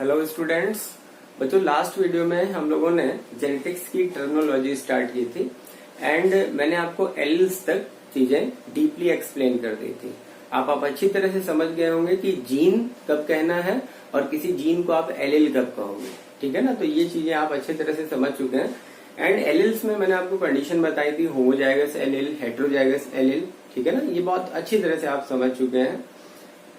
Hello students. बच्चों, last video में हम लोगों ने जेनेटिक्स की टर्मिनोलॉजी स्टार्ट की थी एंड मैंने आपको एलील्स तक चीजें डीपली एक्सप्लेन कर दी थी। आप अच्छी तरह से समझ गए होंगे कि जीन कब कहना है और किसी जीन को आप एलील कब कहोगे। ठीक है ना, तो ये चीजें आप अच्छी तरह से समझ चुके हैं। एंड एलील्स में मैंने आपको कंडीशन बताई थी, होमोजाइगस एलील, हेटेरोजाइगस एलील। ठीक है ना, ये बहुत अच्छी तरह से आप समझ चुके हैं।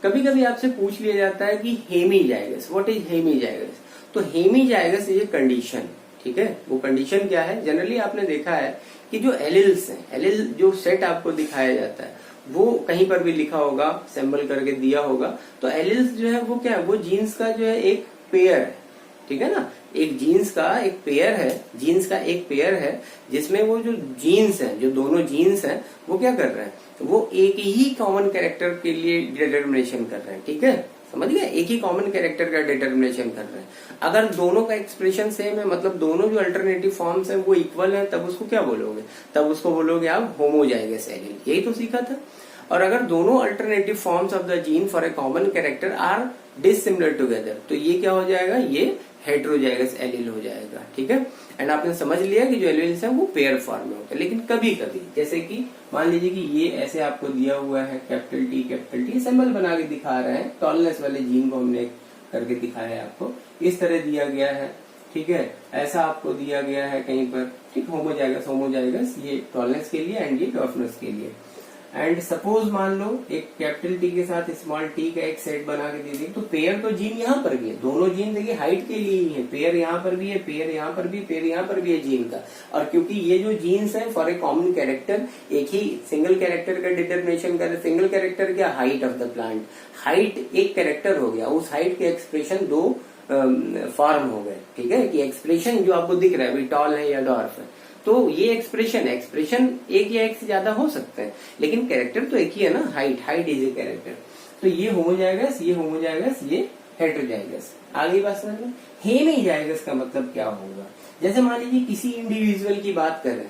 कभी कभी आपसे पूछ लिया जाता है कि हेमीजाइगस, व्हाट इज हेमीजाइगस। तो हेमीजाइगस ये कंडीशन, ठीक है, वो कंडीशन क्या है। जनरली आपने देखा है कि जो एलिल्स हैं, एलिल जो सेट आपको दिखाया जाता है वो कहीं पर भी लिखा होगा, सिंबल करके दिया होगा। तो एलिल्स जो है वो क्या है, वो जीन्स का जो है एक पेयर है। ठीक है ना, एक जीन्स का एक पेयर है, जीन्स का एक पेयर है जिसमें वो जो जीन्स हैं, जो दोनों जीन्स हैं वो क्या कर रहे हैं, वो एक ही कॉमन कैरेक्टर के लिए डिटर्मिनेशन कर रहे हैं। ठीक है, समझ गए, एक ही कॉमन कैरेक्टर का डिटर्मिनेशन कर रहे हैं। अगर दोनों का एक्सप्रेशन सेम है, मतलब दोनों जो अल्टरनेटिव फॉर्म्स हैं वो इक्वल हैं, तब उसको क्या बोलोगे, तब उसको बोलोगे आप होमोजाइगस एलील। यही तो सीखा था। और अगर दोनों alternative forms of the gene for a common character are dissimilar together, तो ये क्या हो जाएगा, ये हेटेरोजाइगस एलील हो जाएगा। ठीक है, एंड आपने समझ लिया कि जो एलील्स हैं वो पेयर फॉर्म में होते हैं। लेकिन कभी कभी, जैसे कि मान लीजिए कि ये ऐसे आपको दिया हुआ है कैपिटल टी सिंबल बना के दिखा रहे हैं, टॉलनेस वाले जीन को हमने करके दिखाया है आपको, इस तरह दिया गया है। ठीक है, ऐसा आपको दिया गया है कहीं पर, ठीक, होमोजाइगस ये टॉलनेस के लिए एंड ये डॉर्फनेस के लिए। एंड सपोज मान लो एक कैपिटल टी के साथ स्मॉल टी का एक सेट बना के दे दी, तो पेयर तो जीन यहाँ पर भी है, दोनों जीन देखिए हाइट के लिए ही है, पेयर यहाँ पर भी है, पेयर यहाँ पर भी, पेयर यहाँ पर भी है जीन का। और क्योंकि ये जो जीन्स है फॉर ए कॉमन कैरेक्टर, एक ही सिंगल कैरेक्टर का डिटर्मिनेशन कर, सिंगल कैरेक्टर क्या, height of the plant. Height एक कैरेक्टर हो गया, उस हाइट के एक्सप्रेशन दो फॉर्म हो गए। ठीक है, कि एक्सप्रेशन जो आपको दिख रहा है टॉल है या डॉर्फ है, तो ये एक्सप्रेशन एक या एक से ज्यादा हो सकते हैं, लेकिन कैरेक्टर तो एक ही है ना, हाइट इज ए कैरेक्टर। तो ये होमोजाइगस, ये हेटेरोजाइगस। आगे बात समझ में। हेमीजाइगस का मतलब क्या होगा, जैसे मान लीजिए किसी इंडिविजुअल की बात करें,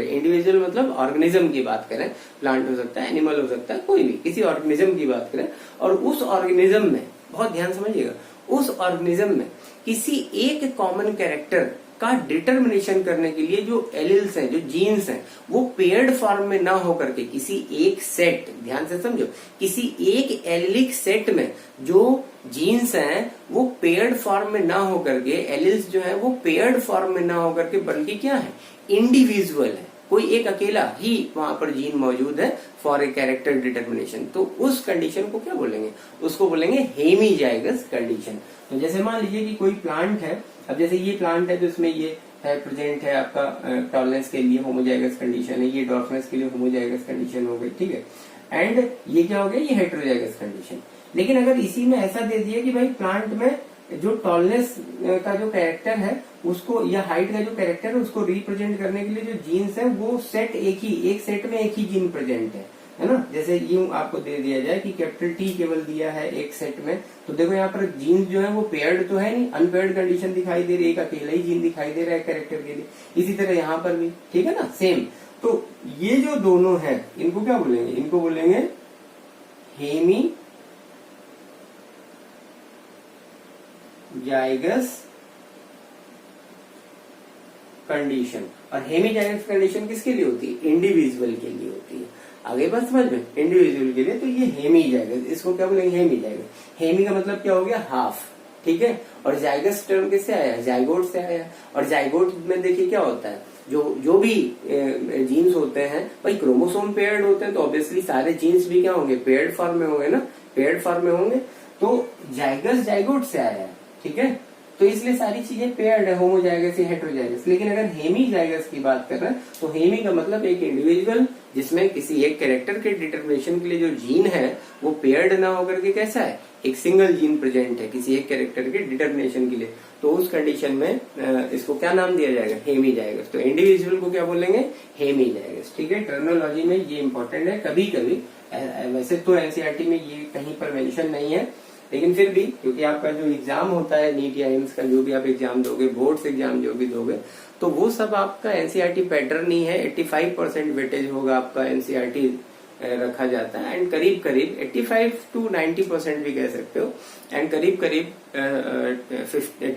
इंडिविजुअल मतलब ऑर्गेनिज्म की बात करें, प्लांट हो सकता है, एनिमल हो सकता है, कोई भी, किसी ऑर्गेनिज्म की बात करें, और उस ऑर्गेनिज्म में, बहुत ध्यान समझिएगा, उस ऑर्गेनिज्म में किसी एक कॉमन कैरेक्टर का डिटर्मिनेशन करने के लिए जो एलिल्स हैं, जो जीन्स हैं, वो पेयर्ड फॉर्म में ना होकर के किसी एक सेट, ध्यान से समझो, किसी एक एलिलिक सेट में जो जीन्स हैं वो पेयर्ड फॉर्म में ना होकर के, एलिल्स जो है वो पेयर्ड फॉर्म में ना होकर के, बल्कि क्या है, इंडिविजुअल है, कोई एक अकेला ही वहां पर जीन मौजूद है फॉर ए कैरेक्टर डिटर्मिनेशन। तो उस कंडीशन को क्या बोलेंगे, उसको बोलेंगे हेमीजाइगस कंडीशन। तो जैसे मान लीजिए कि कोई प्लांट है, अब जैसे ये प्लांट है तो इसमें ये है प्रेजेंट है आपका टॉलनेस के लिए होमोजाइगस कंडीशन है, ये डॉर्फनेस के लिए होमोजाइगस कंडीशन हो गई। ठीक है, एंड ये क्या हो गया, ये हेटेरोजाइगस कंडीशन। लेकिन अगर इसी में ऐसा दे दिया कि भाई प्लांट में जो टॉलनेस का जो कैरेक्टर है उसको, या हाइट का जो कैरेक्टर है उसको रिप्रेजेंट करने के लिए जो जीन्स है वो सेट एक सेट में एक ही जीन प्रेजेंट है ना। जैसे यूं आपको दे दिया जाए कि कैपिटल टी केवल दिया है एक सेट में, तो देखो यहाँ पर जीन्स जो है वो पेयर्ड तो है नहीं, अनपेयर्ड कंडीशन दिखाई दे रही है, एक अकेला ही जीन दिखाई दे रहा है कैरेक्टर के लिए। इसी तरह यहाँ पर भी, ठीक है ना, सेम। तो ये जो दोनों है इनको क्या बोलेंगे, इनको बोलेंगे हेमीजाइगस कंडीशन। और हेमीजाइगस कंडीशन किसके लिए होती है, इंडिविजुअल के लिए होती है। आगे बात समझ में, इंडिविजुअल के लिए, तो ये हेमीजाइगस, इसको क्या बोलेंगे, हेमीजाइगस। हेमी का मतलब क्या हो गया, हाफ। ठीक है, और जाइगस टर्म किससे आया, जाइगोट से आया। और जाइगोट में देखिए क्या होता है, जो भी जीन्स होते हैं भाई क्रोमोसोम पेयर्ड होते हैं, तो ऑब्वियसली सारे जीन्स भी क्या होंगे, पेयर्ड फॉर्म में होंगे ना, पेयर्ड फॉर्म में होंगे। तो जाइगस जाइगोट से आया है, ठीक है, तो इसलिए सारी चीजें पेयर्ड है, होमोजाइगस या हेटेरोजाइगस। लेकिन अगर हेमीजाइगस की बात कर रहे हैं तो हेमी का मतलब एक इंडिविजुअल जिसमें किसी एक कैरेक्टर के डिटर्मिनेशन के लिए जो जीन है वो पेयर्ड ना होकर के कैसा है, एक सिंगल जीन प्रेजेंट है किसी एक कैरेक्टर के डिटर्मिनेशन के लिए। तो उस कंडीशन में इसको क्या नाम दिया जाएगा, हेमीजाइगस। तो इंडिविजुअल को क्या बोलेंगे, हेमीजाइगस। ठीक है, टर्मिनोलॉजी में ये इंपॉर्टेंट है। कभी कभी वैसे तो एनसीईआरटी में ये कहीं पर मेंशन नहीं है, लेकिन फिर भी क्योंकि आपका जो एग्जाम होता है नीट या एम्स का, जो भी आप एग्जाम दोगे, बोर्ड्स एग्जाम जो भी दोगे, तो वो सब आपका एनसीईआरटी पैटर्न ही है। 85% वेटेज होगा आपका एनसीईआरटी रखा जाता है एंड करीब करीब 85 to 90% भी कह सकते हो एंड करीब करीब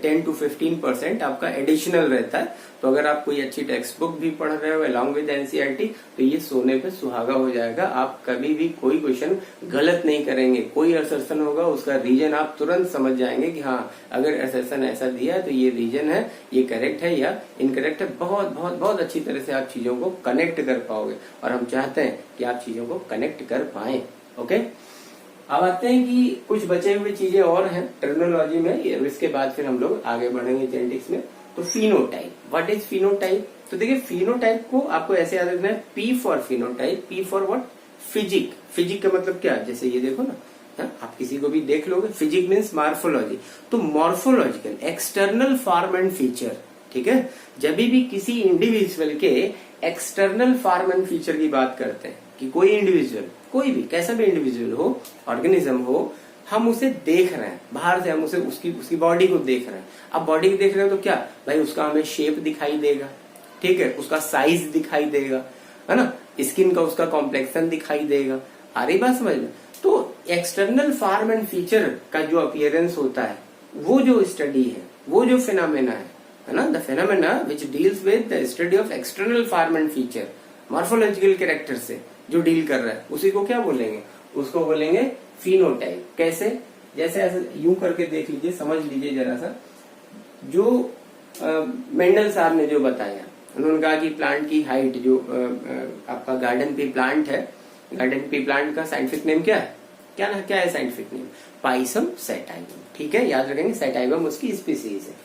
10 to 15% आपका एडिशनल रहता है। तो अगर आप कोई अच्छी टेक्स्ट बुक भी पढ़ रहे हो अलॉन्ग विद एनसीईआरटी तो ये सोने पे सुहागा हो जाएगा। आप कभी भी कोई क्वेश्चन गलत नहीं करेंगे, कोई असर्शन होगा उसका रीजन आप तुरंत समझ जाएंगे कि हाँ अगर असर्शन ऐसा दिया है तो ये रीजन है, ये करेक्ट है या इनकरेक्ट है। बहुत बहुत बहुत अच्छी तरह से आप चीजों को कनेक्ट कर पाओगे और हम चाहते हैं कि आप चीजों को कनेक्ट कर पाए। ओके, अब आते हैं कि कुछ बचे हुए चीजें और हैं टर्मिनोलॉजी में, इसके बाद फिर हम लोग आगे बढ़ेंगे जेनेटिक्स में। तो फिनोटाइप, व्हाट इज फिनोटाइप? तो देखिए फिनोटाइप को आपको ऐसे याद रखना है, P for phenotype, P for what? Physique. Physique का मतलब क्या? जैसे ये देखो ना, आप किसी को भी देख लोगे, फिजिक मीन्स मॉर्फोलॉजी। तो morphological external form and feature, ठीक है। जब भी किसी इंडिविजुअल के एक्सटर्नल फॉर्म एंड फीचर की बात करते हैं कि कोई इंडिविजुअल, कोई भी कैसा भी इंडिविजुअल हो, ऑर्गेनिज्म हो, हम उसे देख रहे हैं बाहर से, हम उसे उसकी बॉडी को देख रहे हैं। अब बॉडी को देख रहे हैं तो क्या भाई, उसका हमें शेप दिखाई देगा, ठीक है, उसका साइज दिखाई देगा, है ना, स्किन का उसका कॉम्प्लेक्शन दिखाई देगा। आ रही बात समझ में? तो एक्सटर्नल फॉर्म एंड फीचर का जो अपीयरेंस होता है, वो जो स्टडी है, वो जो फिनोमेना है ना, the phenomena which deals with the study of external form and feature, morphological character से जो डील कर रहा है, उसी को क्या बोलेंगे? उसको बोलेंगे फिनोटाइप। कैसे? जैसे ऐसे यूं करके देख लीजिए, समझ लीजिए जरा सा। जो मेंडल साहब ने जो बताया, उन्होंने कहा कि प्लांट की हाइट जो आपका गार्डन पी प्लांट है, गार्डन पी प्लांट का साइंटिफिक नेम क्या है? क्या है साइंटिफिक नेम? पाइसम सैटाइवम, ठीक है, याद रखेंगे, सैटाइवम उसकी स्पीसीज है।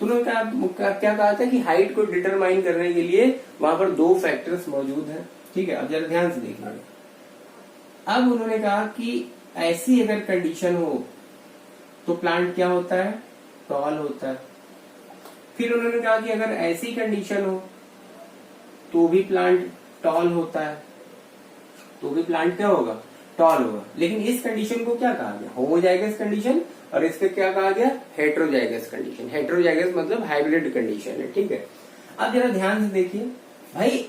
तो उन्होंने क्या कहा था कि हाइट को डिटरमाइन करने के लिए वहां पर 2 फैक्टर्स मौजूद हैं, ठीक है। अब जरा ध्यान से देखिए। अब उन्होंने कहा कि ऐसी अगर कंडीशन हो तो प्लांट क्या होता है? टॉल होता है। फिर उन्होंने कहा कि अगर ऐसी कंडीशन हो तो भी प्लांट टॉल होता है, तो भी प्लांट क्या होगा? टॉल होगा। लेकिन इस कंडीशन को क्या कहा गया? Homozygous condition. और इसके क्या कहा गया? Heterozygous condition. हेट्रोजाइगस मतलब हाइब्रिड कंडीशन है, ठीक है। अब जरा ध्यान से देखिए भाई,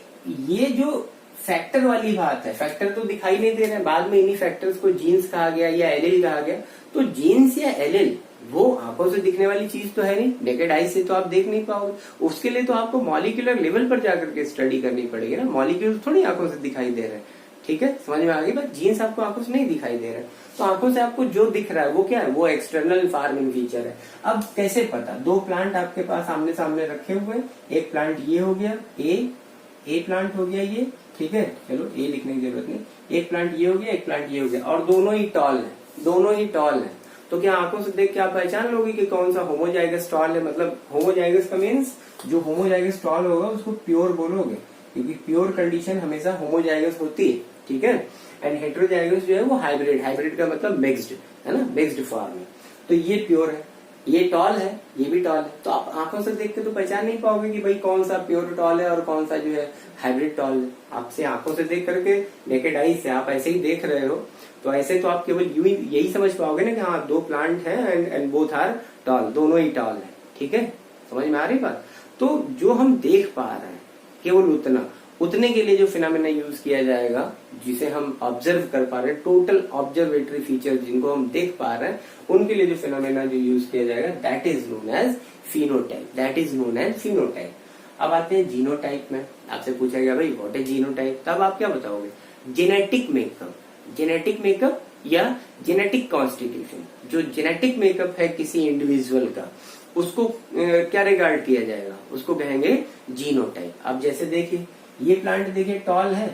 ये जो फैक्टर वाली बात है, फैक्टर तो दिखाई नहीं दे रहे हैं, बाद में इन्हीं फैक्टर्स को जीन्स कहा गया या एलिल कहा गया। तो जीन्स या एलिल वो आंखों से दिखने वाली चीज तो है नहीं, नेकेड आई से तो आप देख नहीं पाओगे। उसके लिए तो आपको मॉलिक्यूलर लेवल पर जाकर के स्टडी करनी पड़ेगी ना, मॉलिक्यूल थोड़ी आंखों से दिखाई दे रहे हैं, ठीक है, समझ में आ गई बात। जीन्स आपको आंखों से नहीं दिखाई दे रहा है, तो आंखों से आपको जो दिख रहा है वो क्या है? वो एक्सटर्नल फॉर्म एंड फीचर है। अब कैसे पता? 2 प्लांट आपके पास आमने सामने रखे हुए, एक प्लांट ये हो गया, ए प्लांट हो गया ये, ठीक है, चलो ए लिखने की जरूरत नहीं। एक प्लांट ये हो गया, एक प्लांट ये हो गया, और दोनों ही टॉल है, दोनों ही टॉल है। तो क्या आंखों से देख के आप पहचान लोगे कि कौन सा होमोजाइगस टॉल है? मतलब होमोजाइगस का मीन्स जो होमोजाइगस टॉल होगा उसको प्योर बोलोगे, क्योंकि प्योर कंडीशन हमेशा होमोजाइगस होती है, ठीक है। एंड हेट्रोजाइगस जो है वो हाइब्रिड, हाइब्रिड का मतलब मिक्स्ड है ना, मिक्स्ड फॉर्म है। तो ये प्योर है, ये टॉल है, ये भी टॉल है। तो आप आंखों से देख के तो पहचान नहीं पाओगे कि भाई कौन सा प्योर टॉल है और कौन सा जो है हाइब्रिड टॉल है। आपसे आंखों से देख करके, नेकेड आई से आप ऐसे ही देख रहे हो, तो ऐसे तो आप केवल यूं यही समझ पाओगे ना कि हाँ 2 प्लांट है एंड बोथ आर टॉल, दोनों ही टॉल है, ठीक है, समझ में आ रही बात। तो जो हम देख पा रहे हैं केवल उतने के लिए जो फिनोमेना यूज किया जाएगा, जिसे हम ऑब्जर्व कर पा रहे हैं, टोटल ऑब्जर्वेटरी फीचर जिनको हम देख पा रहे हैं, उनके लिए जो फिनोमेना जो यूज किया जाएगा, that is known as phenotype, that is known as phenotype. अब आते हैं जीनोटाइप में। आपसे पूछा गया भाई व्हाट इज जीनोटाइप, तब आप क्या बताओगे? जेनेटिक मेकअप, जेनेटिक मेकअप या जेनेटिक कॉन्स्टिट्यूशन। जो जेनेटिक मेकअप है किसी इंडिविजुअल का, उसको क्या रिगार्ड किया जाएगा? उसको कहेंगे जीनोटाइप। अब जैसे देखिए, ये प्लांट देखिए टॉल है,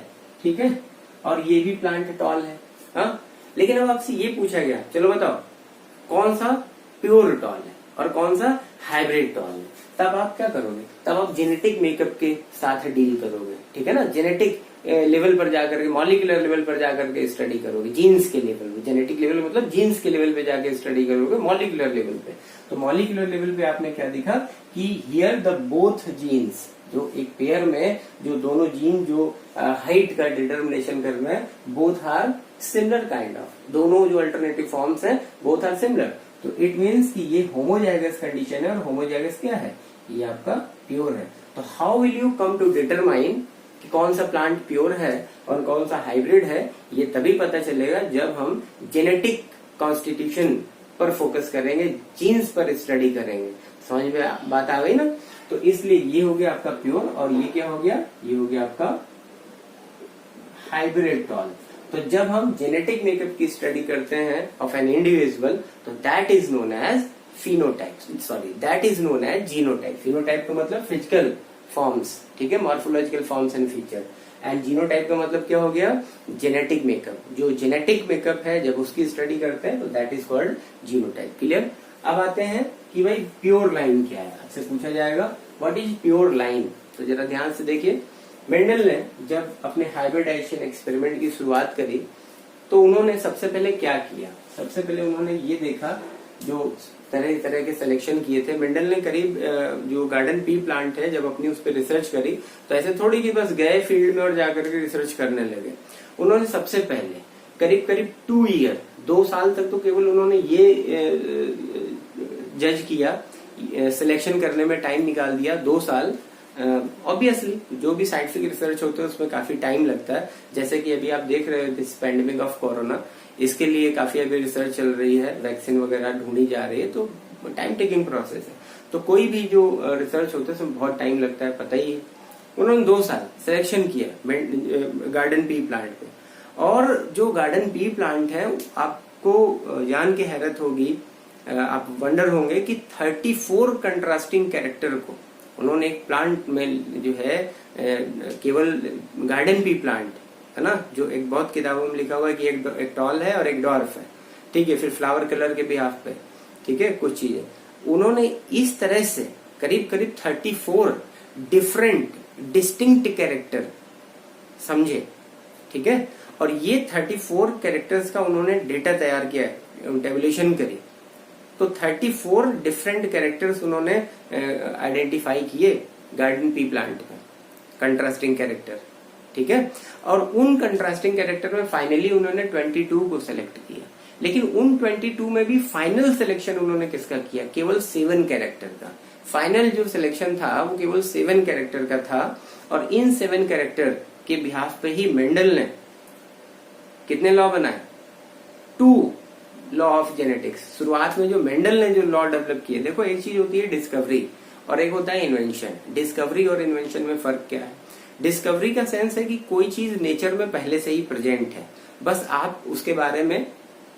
ठीक है, और ये भी प्लांट टॉल है, हाँ। लेकिन अब आपसे ये पूछा गया, चलो बताओ कौन सा प्योर टॉल है और कौन सा हाइब्रिड टॉल है, तब आप क्या करोगे? तब आप जेनेटिक मेकअप के साथ डील करोगे, ठीक है ना। जेनेटिक लेवल पर जाकर के, मॉलिक्यूलर लेवल पर जाकर के स्टडी करोगे, जीन्स के लेवल पे। जेनेटिक लेवल मतलब जीन्स के लेवल पे जाके स्टडी करोगे, मॉलिक्यूलर लेवल पे। तो मॉलिक्यूलर लेवल पे आपने क्या देखा कि हियर द बोथ जीन्स, जो एक पेयर में जो दोनों जीन जो हाइट का डिटर्मिनेशन कर रहे हैं, both are similar kind of, दोनों जो अल्टरनेटिव फॉर्म्स हैं बोथ आर सिमिलर। तो इट मीन्स कि ये होमोजाइगस कंडीशन है, और होमोजाइगस क्या है? ये आपका प्योर है। तो how will you come to determine कि कौन सा प्लांट प्योर है और कौन सा हाइब्रिड है, ये तभी पता चलेगा जब हम जेनेटिक कॉन्स्टिट्यूशन पर फोकस करेंगे, जीन्स पर स्टडी करेंगे। समझ में बात आ गई ना? तो इसलिए ये हो गया आपका प्योर और ये क्या हो गया, ये हो गया आपका हाइब्रिड टॉल। तो जब हम जेनेटिक मेकअप की स्टडी करते हैं ऑफ एन इंडिविजुअल, तो that is known as phenotype, sorry that is known as genotype. Phenotype का मतलब फिजिकल फॉर्म्स, ठीक है, morphological forms and feature, and genotype का मतलब क्या हो गया, जेनेटिक मेकअप। जो जेनेटिक मेकअप है जब उसकी स्टडी करते हैं तो that is called genotype. Clear? अब आते हैं कि भाई प्योर लाइन क्या है, आपसे पूछा जाएगा व्हाट इज प्योर लाइन। तो जरा ध्यान से देखिए, मेंडल ने जब अपने हाइब्रिडाइजेशन एक्सपेरिमेंट की शुरुआत करी तो उन्होंने सबसे पहले क्या किया, सबसे पहले उन्होंने ये देखा, जो तरह तरह के सिलेक्शन किए थे। मेंडल ने करीब जो गार्डन पी प्लांट है, जब अपनी उस पर रिसर्च करी तो ऐसे थोड़ी कि बस गए फील्ड में और जाकर के रिसर्च करने लगे। उन्होंने सबसे पहले करीब करीब 2 ईयर, 2 साल तक तो केवल उन्होंने ये जज किया, सिलेक्शन करने में टाइम निकाल दिया 2 साल। ऑब्वियसली जो भी साइंटिफिक रिसर्च होते हैं उसमें काफी टाइम लगता है, जैसे कि अभी आप देख रहे हो दिस पैंडेमिक ऑफ कोरोना, इसके लिए काफी अभी रिसर्च चल रही है, वैक्सीन वगैरह ढूंढी जा रही है, तो टाइम टेकिंग प्रोसेस है। तो कोई भी जो रिसर्च होता है उसमें बहुत टाइम लगता है, पता ही है। उन्होंने 2 साल सिलेक्शन किया गार्डन पी प्लांट पे, और जो गार्डन पी प्लांट है आपको जान के हैरत होगी, आप वंडर होंगे कि 34 कंट्रास्टिंग कैरेक्टर को उन्होंने एक प्लांट में जो है, केवल गार्डन पी प्लांट है ना, जो एक बहुत किताबों में लिखा हुआ है कि एक टॉल है और एक डॉर्फ है, ठीक है, फिर फ्लावर कलर के बिहाफ पे, ठीक है, कुछ चीजें उन्होंने इस तरह से करीब करीब 34 डिफरेंट डिस्टिंक्ट कैरेक्टर समझे, ठीक है, और ये 34 कैरेक्टर्स का उन्होंने डेटा तैयार किया, टेबुलेशन करी, तो 34 डिफरेंट कैरेक्टर्स उन्होंने आइडेंटिफाई किए गार्डन पी प्लांट में, कंट्रास्टिंग कैरेक्टर, ठीक है, और उन कंट्रास्टिंग कैरेक्टर में फाइनली उन्होंने 22 को सिलेक्ट किया। लेकिन उन 22 में भी फाइनल सिलेक्शन उन्होंने किसका किया, केवल 7 कैरेक्टर का। फाइनल जो सिलेक्शन था वो केवल 7 कैरेक्टर का था, और इन 7 कैरेक्टर के बिहाफ पे ही मेंडल ने कितने लॉ बनाए, 2 लॉ ऑफ जेनेटिक्स। शुरुआत में जो मेंडल ने जो लॉ डेवलप किए, देखो एक चीज होती है डिस्कवरी और एक होता है इन्वेंशन। डिस्कवरी और इन्वेंशन में फर्क क्या है? डिस्कवरी का सेंस है कि कोई चीज नेचर में पहले से ही प्रेजेंट है, बस आप उसके बारे में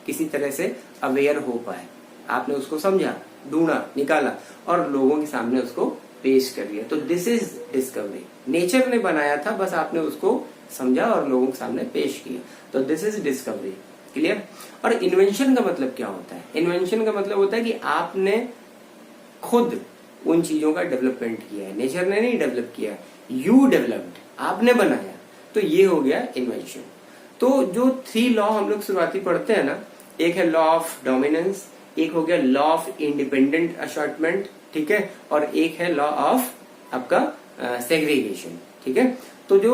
किसी तरह से अवेयर हो पाए, आपने उसको समझा, ढूंढा, निकाला और लोगों के सामने उसको पेश कर दिया, तो दिस इज डिस्कवरी। नेचर ने बनाया था, बस आपने उसको समझा और लोगों के सामने पेश किया, तो दिस इज डिस्कवरी। क्लियर? और इन्वेंशन का मतलब क्या होता है? इन्वेंशन का मतलब होता है कि आपने खुद उन चीजों का डेवलपमेंट किया है, नेचर ने नहीं डेवलप किया, यू डेवलप्ड, आपने बनाया, तो ये हो गया इन्वेंशन। तो जो 3 लॉ हम लोग शुरुआती पढ़ते हैं ना, एक है लॉ ऑफ डोमिनेंस, एक हो गया लॉ ऑफ इंडिपेंडेंट असॉर्टमेंट, ठीक है, और एक है लॉ ऑफ आपका सेग्रीगेशन, ठीक है। तो जो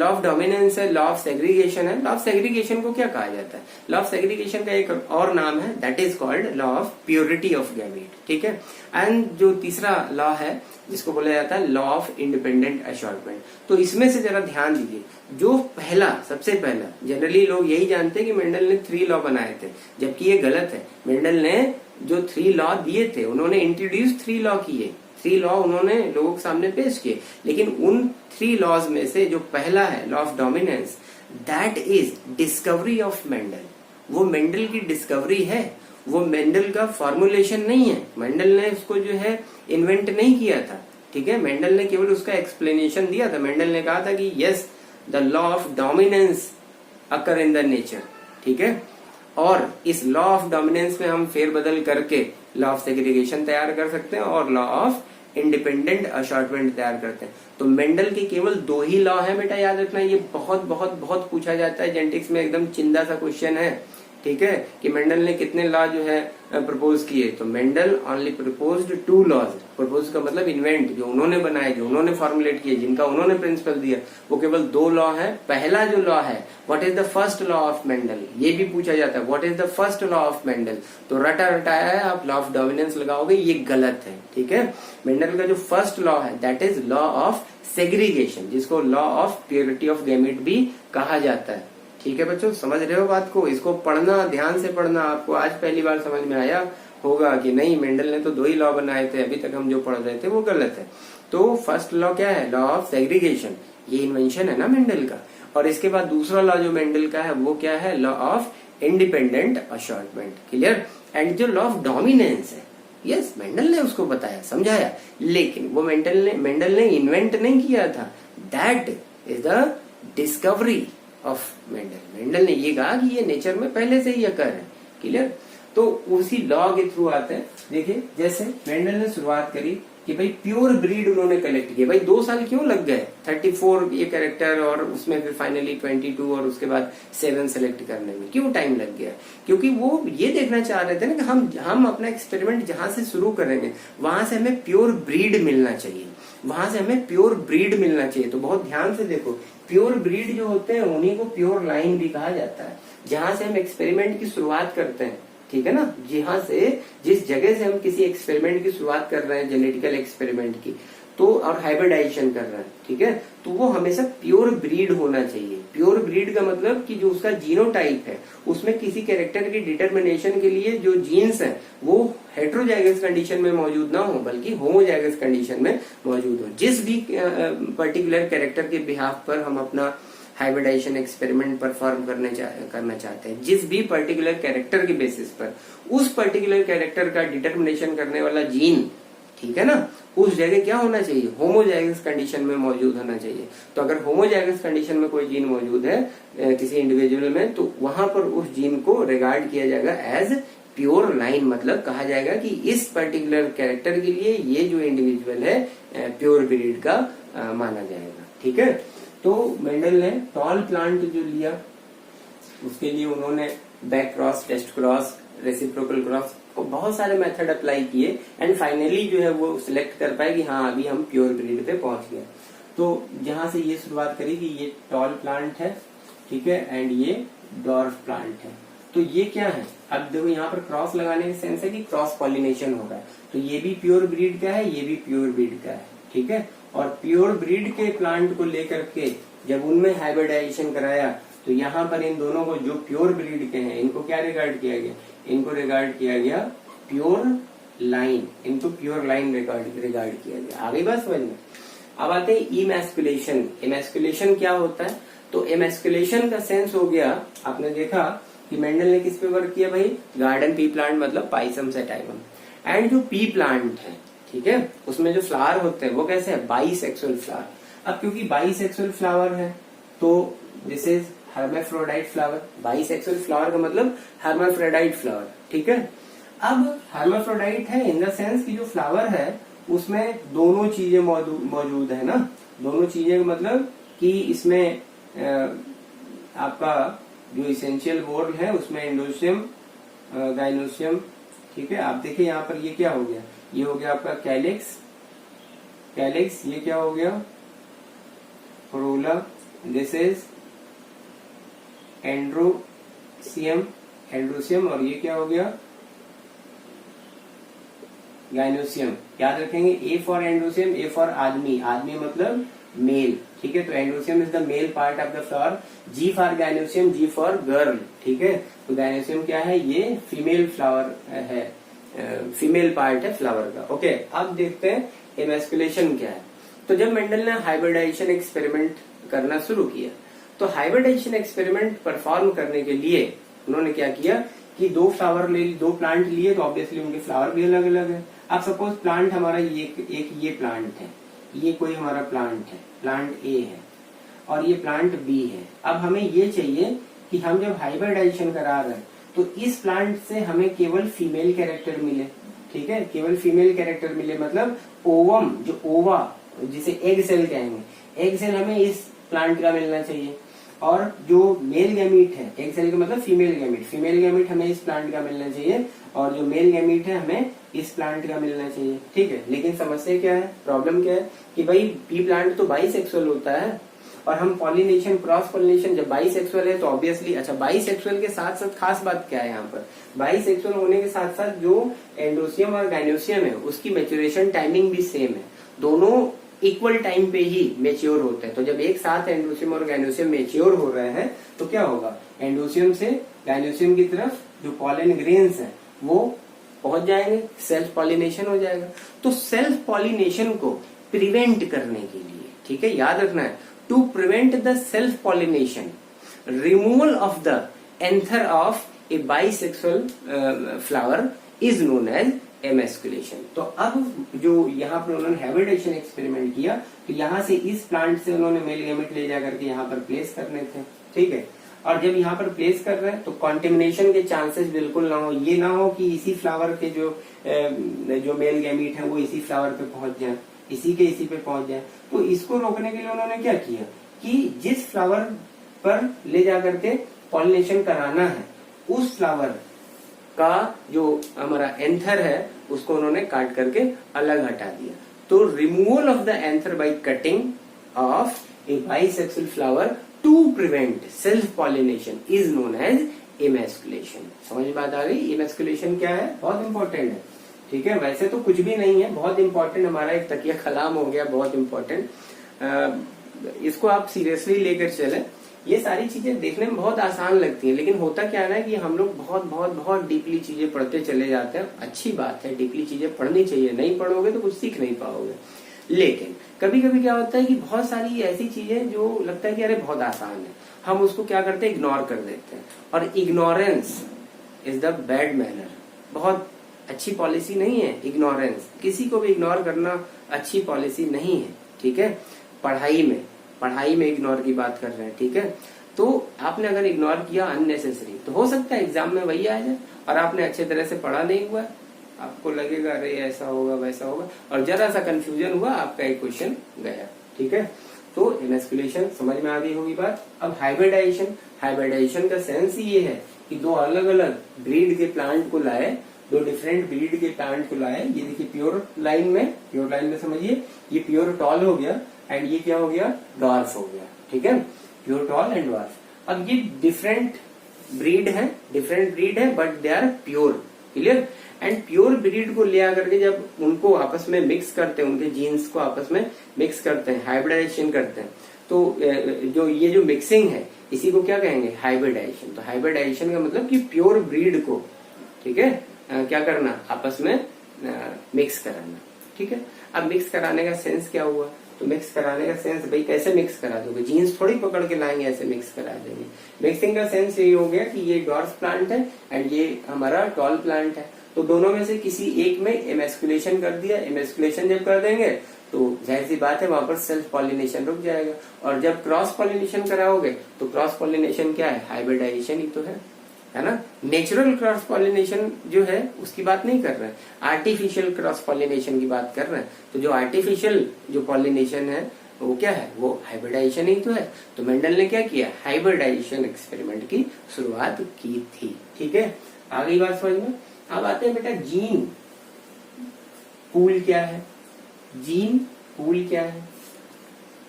लॉ ऑफ डोमिनेंस है, लॉ ऑफ सेग्रीगेशन है, लॉ ऑफ सेग्रीगेशन को क्या कहा जाता है? लॉ ऑफ सेग्रीगेशन का एक और नाम है, that is called law of purity of gamete, ठीक है। एंड जो तीसरा लॉ है जिसको बोला जाता है लॉ ऑफ इंडिपेंडेंट असॉर्टमेंट। तो इसमें से जरा ध्यान दीजिए, जो पहला, सबसे पहला, जनरली लोग यही जानते हैं कि मेंडल ने 3 लॉ बनाए थे, जबकि ये गलत है। मेंडल ने जो 3 लॉ दिए थे, उन्होंने इंट्रोड्यूस 3 लॉ किए, 3 लॉ उन्होंने लोगों के सामने पेश किए, लेकिन उन 3 लॉज में से जो पहला है law of dominance, that is discovery of Mendel. वो मेंडल की डिस्कवरी है, वो मेंडल का फॉर्मुलेशन नहीं है, मेंडल ने उसको जो है इन्वेंट नहीं किया था, ठीक है। मेंडल ने केवल उसका एक्सप्लेनेशन दिया था। मेंडल ने कहा था कि yes the law of dominance occur in the nature, ठीक है, और इस लॉ ऑफ डोमिनेंस में हम फेरबदल करके लॉ ऑफ सेग्रीगेशन तैयार कर सकते हैं और लॉ ऑफ इंडिपेंडेंट असॉर्टमेंट तैयार करते हैं। तो मेंडल के केवल 2 ही लॉ है बेटा, याद रखना, ये बहुत बहुत बहुत पूछा जाता है जेनेटिक्स में, एकदम चिंदा सा क्वेश्चन है, ठीक है, कि मेंडल ने कितने लॉ जो है प्रपोज किए, तो Mendel only proposed 2 laws. Propose का मतलब इन्वेंट, जो उन्होंने बनाए, जो उन्होंने फॉर्मुलेट किए, जिनका उन्होंने प्रिंसिपल दिया, वो केवल 2 लॉ है। पहला जो लॉ है, what is the first law of Mendel, ये भी पूछा जाता है, what is the first law of Mendel, तो रटा रटाया है, आप लॉ ऑफ डोमिनेंस लगाओगे, ये गलत है, ठीक है। मेंडल का जो फर्स्ट लॉ है that is law of segregation, जिसको law of purity of gamete भी कहा जाता है, ठीक है बच्चों, समझ रहे हो बात को। इसको पढ़ना, ध्यान से पढ़ना, आपको आज पहली बार समझ में आया होगा कि नहीं मेंडल ने तो 2 ही लॉ बनाए थे, अभी तक हम जो पढ़ रहे थे वो गलत है। तो फर्स्ट लॉ क्या है, लॉ ऑफ सेग्रीगेशन, ये इन्वेंशन है ना मेंडल का। और इसके बाद दूसरा लॉ जो मेंडल का है वो क्या है, law of independent assortment, clear. And जो लॉ ऑफ डोमिनेंस है, यस मेंडल ने उसको बताया, समझाया, लेकिन वो मेंडल ने इन्वेंट नहीं किया था, that is the discovery of Mendel. Mendel ने ये कहा कि ये नेचर में पहले से ही अकर है, क्लियर। तो उसी लॉ के थ्रू आते हैं। देखिए जैसे मेंडल ने शुरुआत करी कि भाई प्योर ब्रीड उन्होंने कलेक्ट किया, भाई 2 साल क्यों लग गए, 34 ये कैरेक्टर और उसमें फिर फाइनली 22 और उसके बाद 7 सेलेक्ट करने में क्यों टाइम लग गया, क्योंकि वो ये देखना चाह रहे थे ना कि हम अपना एक्सपेरिमेंट जहां से शुरू करेंगे वहां से हमें प्योर ब्रीड मिलना चाहिए, वहां से हमें प्योर ब्रीड मिलना चाहिए। तो बहुत ध्यान से देखो, प्योर ब्रीड जो होते हैं उन्हीं को प्योर लाइन भी कहा जाता है, जहां से हम एक्सपेरिमेंट की शुरुआत करते हैं, ठीक है ना। जहां से, जिस जगह से हम किसी एक्सपेरिमेंट की शुरुआत कर रहे हैं, जेनेटिकल एक्सपेरिमेंट की, तो और हाइब्रिडाइजेशन कर रहे हैं, ठीक है, तो वो हमेशा प्योर ब्रीड होना चाहिए। प्योर ब्रीड का मतलब कि जो उसका जीनोटाइप है उसमें किसी कैरेक्टर की डिटर्मिनेशन के लिए जो जीन्स है वो हेट्रोजाइगस कंडीशन में मौजूद ना हो, बल्कि होमोजाइगस कंडीशन में मौजूद हो। जिस भी पर्टिकुलर कैरेक्टर के बिहाफ पर हम अपना हाइब्रिडाइजेशन एक्सपेरिमेंट परफॉर्म करना चाहते हैं, जिस भी पर्टिकुलर कैरेक्टर के बेसिस पर उस पर्टिकुलर कैरेक्टर का डिटर्मिनेशन करने वाला जीन, ठीक है ना, उस जगह क्या होना चाहिए, होमोजाइगस कंडीशन में मौजूद होना चाहिए। तो अगर होमोजाइगस कंडीशन में कोई जीन मौजूद है किसी इंडिविजुअल में, तो वहां पर उस जीन को रिगार्ड किया जाएगा एज प्योर लाइन, मतलब कहा जाएगा कि इस पर्टिकुलर कैरेक्टर के लिए ये जो इंडिविजुअल है प्योर ब्रीड का माना जाएगा, ठीक है। तो मेंडल ने टॉल प्लांट जो लिया उसके लिए उन्होंने back cross, test cross, reciprocal cross को बहुत सारे मेथड अप्लाई किए एंड फाइनली जो है वो सिलेक्ट कर पाए कि हाँ अभी हम प्योर ब्रीड पे पहुंच गए। तो जहां से ये शुरुआत करी कि ये टॉल प्लांट है, ठीक है, एंड ये डॉर्फ प्लांट है। तो ये क्या है, अब देखो यहाँ पर क्रॉस लगाने का सेंस है कि क्रॉस पॉलिनेशन होगा, तो ये भी प्योर ब्रीड का है, ये भी प्योर ब्रीड का है, ठीक है। और प्योर ब्रीड के प्लांट को लेकर के जब उनमें हाइब्रिडाइजेशन कराया तो यहाँ पर इन दोनों को जो प्योर ब्रीड के हैं इनको क्या रिगार्ड किया गया, इनको रिगार्ड किया गया प्योर लाइन, इनको प्योर लाइन रिगार्ड किया गया। आगे बात समझ में। अब आते हैं इमैस्कुलेशन। इमैस्कुलेशन क्या होता है, तो इमैस्कुलेशन का सेंस हो गया, आपने देखा कि मेंडल ने किस पे वर्क किया भाई, गार्डन पी प्लांट मतलब पाइसम सैटाइवम। एंड जो पी प्लांट है, ठीक है, उसमें जो फ्लावर होते हैं वो कैसे है, बाइसेक्सुअल फ्लावर। अब क्योंकि बाइसेक्सुअल फ्लावर है तो this is hermaphrodite flower. Bisexual flower का मतलब हर्माफ्रोडाइट फ्लावर, ठीक है। अब हर्माफ्रोडाइट है इन द सेंस कि जो फ्लावर है उसमें दोनों चीजें मौजूद है ना, दोनों चीजें का मतलब कि इसमें आपका जो इसेंशियल वॉर्ड है उसमें एंडोसियम, गाइनोसियम, ठीक है। आप देखिए यहाँ पर ये क्या हो गया, ये हो गया आपका कैलिक्स, ये क्या हो गया, कोरोला, दिस इज एंड्रोसियम, और ये क्या हो गया, गाइनोसियम। याद रखेंगे, A for androecium, A for आदमी, आदमी मतलब मेल, ठीक है। तो androecium is the male part of the flower, G for gynoecium, G for girl, ठीक है। तो गाइनोसियम क्या है, ये फीमेल फ्लावर है, फीमेल पार्ट है फ्लावर का, ओके। अब देखते हैं इमैस्कुलेशन क्या है। तो जब मेंडल ने हाइब्रिडाइजेशन एक्सपेरिमेंट करना शुरू किया तो हाइब्रिडाइजेशन एक्सपेरिमेंट परफॉर्म करने के लिए उन्होंने क्या किया कि 2 प्लांट लिए, तो ऑब्वियसली उनके फ्लावर भी अलग अलग है। अब सपोज प्लांट हमारा ये प्लांट है, ये कोई हमारा प्लांट है, प्लांट ए है, और ये प्लांट बी है। अब हमें ये चाहिए कि हम जब हाइब्रिडाइजेशन करा रहे हैं तो इस प्लांट से हमें केवल फीमेल कैरेक्टर मिले, ठीक है, केवल फीमेल कैरेक्टर मिले, मतलब ओवम, जो ओवा जिसे एग सेल कहेंगे, एग सेल हमें इस प्लांट का मिलना चाहिए। और जो मेल गैमीट है, एक सेल का मतलब फीमेल गैमीट हमें इस प्लांट का मिलना चाहिए और जो मेल गैमीट है हमें इस प्लांट का मिलना चाहिए, ठीक है। लेकिन समस्या क्या है, प्रॉब्लम क्या है कि भाई बी प्लांट तो बाइसेक्सुअल होता है और हम पॉलिनेशन, क्रॉस पॉलिनेशन जब बाइसेक्सुअल है तो ऑब्वियसली, अच्छा बाइसेक्सुअल के साथ साथ खास बात क्या है यहाँ पर, बाइसेक्सुअल होने के साथ साथ जो एंडोसियम और गाइनोसियम है उसकी मैच्योरेशन टाइमिंग भी सेम है, दोनों इक्वल टाइम पे ही मेच्योर होते हैं। तो जब एक साथ एंडोसियम और गाइनोसियम मेच्योर हो रहे हैं तो क्या होगा, एंडोसियम से गाइनोसियम की तरफ जो पॉलन ग्रेन्स है वो पहुंच जाएंगे, सेल्फ पॉलिनेशन हो जाएगा। तो सेल्फ पॉलिनेशन को प्रिवेंट करने के लिए, ठीक है, याद रखना है, to prevent the self pollination, removal of the anther of a bisexual flower is known as emasculation. तो अब जो यहाँ पर उन्होंने हाइब्रिडेशन एक्सपेरिमेंट किया तो यहाँ से इस प्लांट से उन्होंने मेल गैमेट ले जाकर के यहाँ पर प्लेस करने थे, ठीक है। और जब यहाँ पर प्लेस कर रहे हैं तो कॉन्टेमिनेशन के चांसेस बिल्कुल ना हो, ये ना हो कि इसी फ्लावर के जो मेल गैमीट है वो इसी फ्लावर पे पहुंच जाए, इसी पे पहुंच जाए। तो इसको रोकने के लिए उन्होंने क्या किया कि जिस फ्लावर पर ले जाकर के पॉलिनेशन कराना है उस फ्लावर का जो हमारा एंथर है उसको उन्होंने काट करके अलग हटा दिया। तो removal of the anther by cutting off a bisexual flower to prevent self pollination is known as emasculation. समझ बात आ गई, एमेस्कुलेशन क्या है, बहुत इंपॉर्टेंट है, ठीक है। वैसे तो कुछ भी नहीं है, बहुत इंपॉर्टेंट, हमारा एक तकिया कलाम हो गया, बहुत इंपॉर्टेंट। इसको आप सीरियसली लेकर चले। ये सारी चीजें देखने में बहुत आसान लगती हैं, लेकिन होता क्या है कि हम लोग बहुत बहुत बहुत डीपली चीजें पढ़ते चले जाते हैं। अच्छी बात है, डीपली चीजें पढ़नी चाहिए, नहीं पढ़ोगे तो कुछ सीख नहीं पाओगे। लेकिन कभी कभी क्या होता है कि बहुत सारी ऐसी चीजें जो लगता है कि अरे बहुत आसान है, हम उसको क्या करते हैं, इग्नोर कर देते हैं। और ignorance is the bad manner, बहुत अच्छी पॉलिसी नहीं है इग्नोरेंस, किसी को भी इग्नोर करना अच्छी पॉलिसी नहीं है, ठीक है। पढ़ाई में इग्नोर की बात कर रहे हैं, ठीक है। तो आपने अगर इग्नोर किया अननेसेसरी तो हो सकता है एग्जाम में वही आ जाए और आपने अच्छे तरह से पढ़ा नहीं हुआ, आपको लगेगा अरे ऐसा होगा वैसा होगा, और जरा सा कंफ्यूजन हुआ, आपका एक क्वेश्चन गया, ठीक है। तो एमेस्कुलेशन समझ में आ गई होगी बात। अब हाइब्रिडाइजेशन का सेंस ये है कि दो अलग अलग ब्रीड के प्लांट को लाए, दो डिफरेंट ब्रीड के प्लांट को लाए। ये देखिए प्योर लाइन में समझिए, ये प्योर टॉल हो गया एंड ये क्या हो गया, डॉर्फ हो गया, ठीक है, प्योर टॉल एंड डॉर्फ। अब ये डिफरेंट ब्रीड है but they are pure, clear. And pure breed को ले आकर के जब उनको आपस में मिक्स करते हैं, उनके जीन्स को आपस में मिक्स करते हैं, हाइब्रिडाइजेशन करते हैं, तो जो मिक्सिंग है इसी को क्या कहेंगे, हाइब्रिडाइजेशन। तो हाइब्रिडाइजेशन का मतलब कि प्योर ब्रीड को, ठीक है, क्या करना, आपस में मिक्स कराना, ठीक है। अब मिक्स कराने का सेंस क्या हुआ, तो मिक्स कराने का सेंस भाई कैसे मिक्स करा दोगे, जीन्स थोड़ी पकड़ के लाएंगे ऐसे मिक्स करा देंगे। मिक्सिंग का सेंस ये हो गया कि ये डॉर्फ प्लांट है एंड ये हमारा टॉल प्लांट है, तो दोनों में से किसी एक में एमेस्कुलेशन कर दिया। एमेस्कुलेशन जब कर देंगे तो जाहिर सी बात है वहां पर सेल्फ पॉलिनेशन रुक जाएगा, और जब क्रॉस पॉलिनेशन कराओगे तो क्रॉस पॉलिनेशन क्या है, हाइब्रिडाइजेशन ही तो है ना। नेचुरल क्रॉस पॉलिनेशन जो है उसकी बात नहीं कर रहे हैं, आर्टिफिशियल क्रॉस पॉलिनेशन की बात कर रहे हैं। तो जो आर्टिफिशियल जो पॉलिनेशन है वो क्या है, वो हाइब्रिडाइजेशन ही तो है। तो मेंडल ने क्या किया, हाइब्रिडाइजेशन एक्सपेरिमेंट की शुरुआत की थी, ठीक है। आ गई बात समझ में। अब आते हैं बेटा जीन पूल क्या है, जीन पूल क्या है।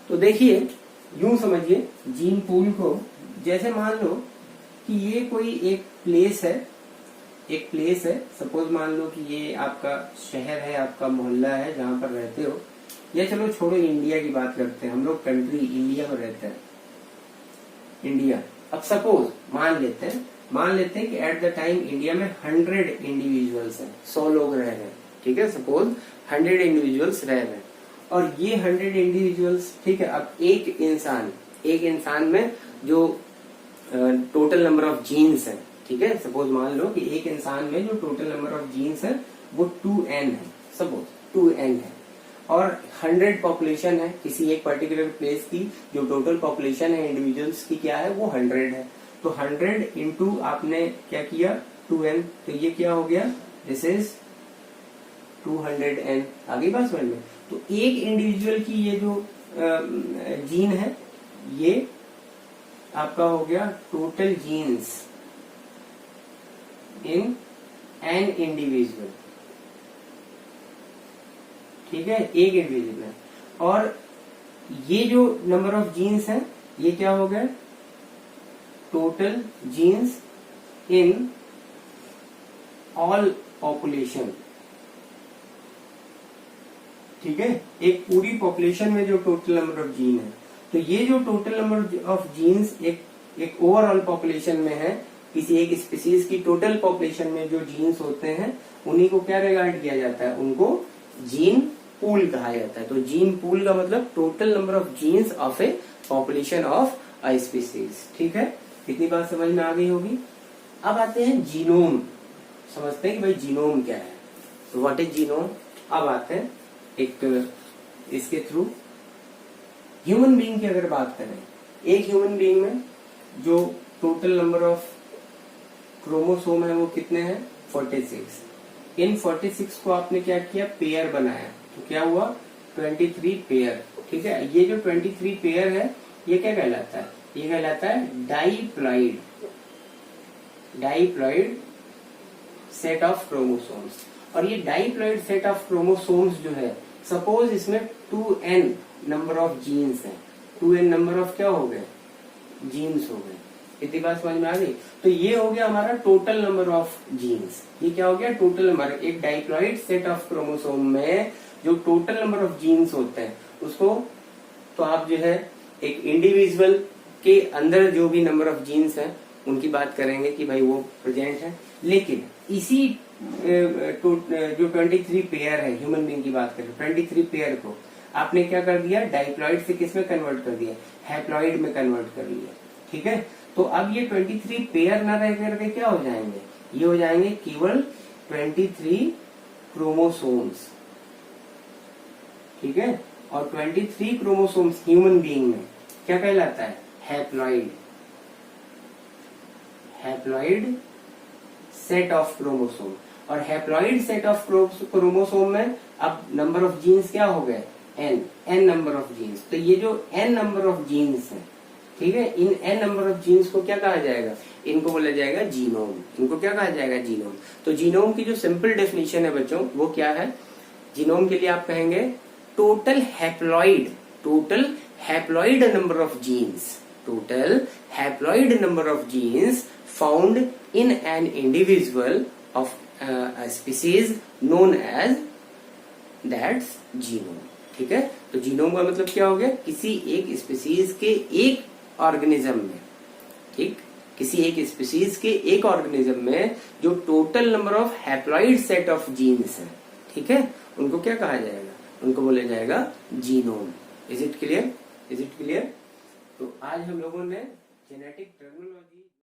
तो देखिए यूं समझिए जीन पूल को, जैसे मान लो कि ये कोई एक प्लेस है, सपोज मान लो कि ये आपका शहर है, आपका मोहल्ला है जहां पर रहते हो, या चलो छोड़ो इंडिया की बात करते हैं, हम लोग कंट्री इंडिया में रहते हैं, इंडिया। अब सपोज मान लेते हैं कि एट द टाइम इंडिया में 100 इंडिविजुअल्स हैं, 100 लोग रह रहे हैं, ठीक है, सपोज 100 इंडिविजुअल्स रह रहे हैं, और ये 100 इंडिविजुअल्स, ठीक है। अब एक इंसान में जो टोटल नंबर ऑफ जीन्स है, ठीक है, सपोज मान लो कि एक इंसान में जो टोटल नंबर ऑफ जीन्स है वो 2n है, सपोज 2n है, और 100 पॉपुलेशन है किसी एक पर्टिकुलर प्लेस की, जो टोटल पॉपुलेशन है इंडिविजुअल्स की क्या है, वो 100 है। तो 100 इंटू आपने क्या किया 2n, तो ये क्या हो गया, दिस इज 200n। आगे बात समझ में। तो एक इंडिविजुअल की ये जो जीन है ये आपका हो गया total genes in an individual, ठीक है, एक इंडिविजुअल है। और ये जो नंबर ऑफ जीन्स है ये क्या हो गया, total genes in all population, ठीक है, एक पूरी पॉपुलेशन में जो टोटल नंबर ऑफ जीन है। तो ये जो टोटल नंबर ऑफ जीन्स एक ओवरऑल पॉपुलेशन में है, किसी एक स्पीसीज की टोटल पॉपुलेशन में जो जीन्स होते हैं उन्हीं को क्या रिगार्ड किया जाता है, उनको जीन पूल कहा जाता है। तो जीन पूल का मतलब total number of jeans of A population of a species, ठीक है। इतनी बात समझ में आ गई होगी। अब आते हैं जीनोम, समझते हैं कि भाई जीनोम क्या है। तो व्हाट इज जीनोम। अब आते हैं एक इसके थ्रू ह्यूमन बीइंग की अगर बात करें, एक ह्यूमन बीइंग में जो टोटल नंबर ऑफ क्रोमोसोम है वो कितने हैं, 46। इन 46 को आपने क्या किया, पेयर बनाया, तो क्या हुआ 23 पेयर, ठीक है। ये जो 23 पेयर है ये क्या कहलाता है, ये कहलाता है diploid, diploid set of chromosomes. और ये डाइप्लॉइड सेट ऑफ क्रोमोसोम्स जो है, सपोज इसमें 2n नंबर ऑफ जीन्स है, 2n नंबर ऑफ क्या हो गए, जीन्स हो गए। इतनी बात समझ में आ गई। तो ये हो गया हमारा टोटल नंबर ऑफ जीन्स, ये क्या हो गया टोटल नंबर। एक डाइप्लॉइड सेट ऑफ क्रोमोसोम में जो टोटल नंबर ऑफ जीन्स होते हैं उसको तो आप जो है एक इंडिविजुअल के अंदर जो भी नंबर ऑफ जीन्स हैं उनकी बात करेंगे कि भाई वो प्रेजेंट है। लेकिन इसी जो 23 पेयर है, ह्यूमन बीइंग की बात करें, 23 पेयर को आपने क्या कर दिया, डाइप्लॉइड से किस में कन्वर्ट कर दिया, हैप्लॉइड में कन्वर्ट कर लिया, ठीक है। तो अब ये 23 पेयर ना रह करके क्या हो जाएंगे, ये हो जाएंगे केवल 23 क्रोमोसोम्स, ठीक है। और 23 क्रोमोसोम्स ह्यूमन बीइंग में क्या कहलाता है, haploid, haploid set of chromosome. और हैप्लॉइड सेट ऑफ क्रोमोसोम में अब नंबर ऑफ जीन्स क्या हो गए, n नंबर ऑफ जीन्स। तो ये जो n नंबर ऑफ जीन्स है, ठीक है, इन n नंबर ऑफ जीन्स को क्या कहा जाएगा, इनको बोला जाएगा जीनोम, इनको क्या कहा जाएगा, जीनोम। तो जीनोम की जो सिंपल डेफिनेशन है बच्चों वो क्या है, जीनोम के लिए आप कहेंगे total haploid number of genes, total haploid number of genes found in an individual of a species known as that's genome, ठीक है। तो जीनोम का मतलब क्या हो गया, किसी एक स्पीसीज के एक ऑर्गेनिज्म में, ठीक, किसी एक स्पीसीज के एक ऑर्गेनिज्म में जो total number of haploid set of genes है, ठीक है, उनको क्या कहा जाएगा, उनको बोला जाएगा genome. Is it clear, is it clear. तो आज हम लोगों ने जेनेटिक टर्मिनोलॉजी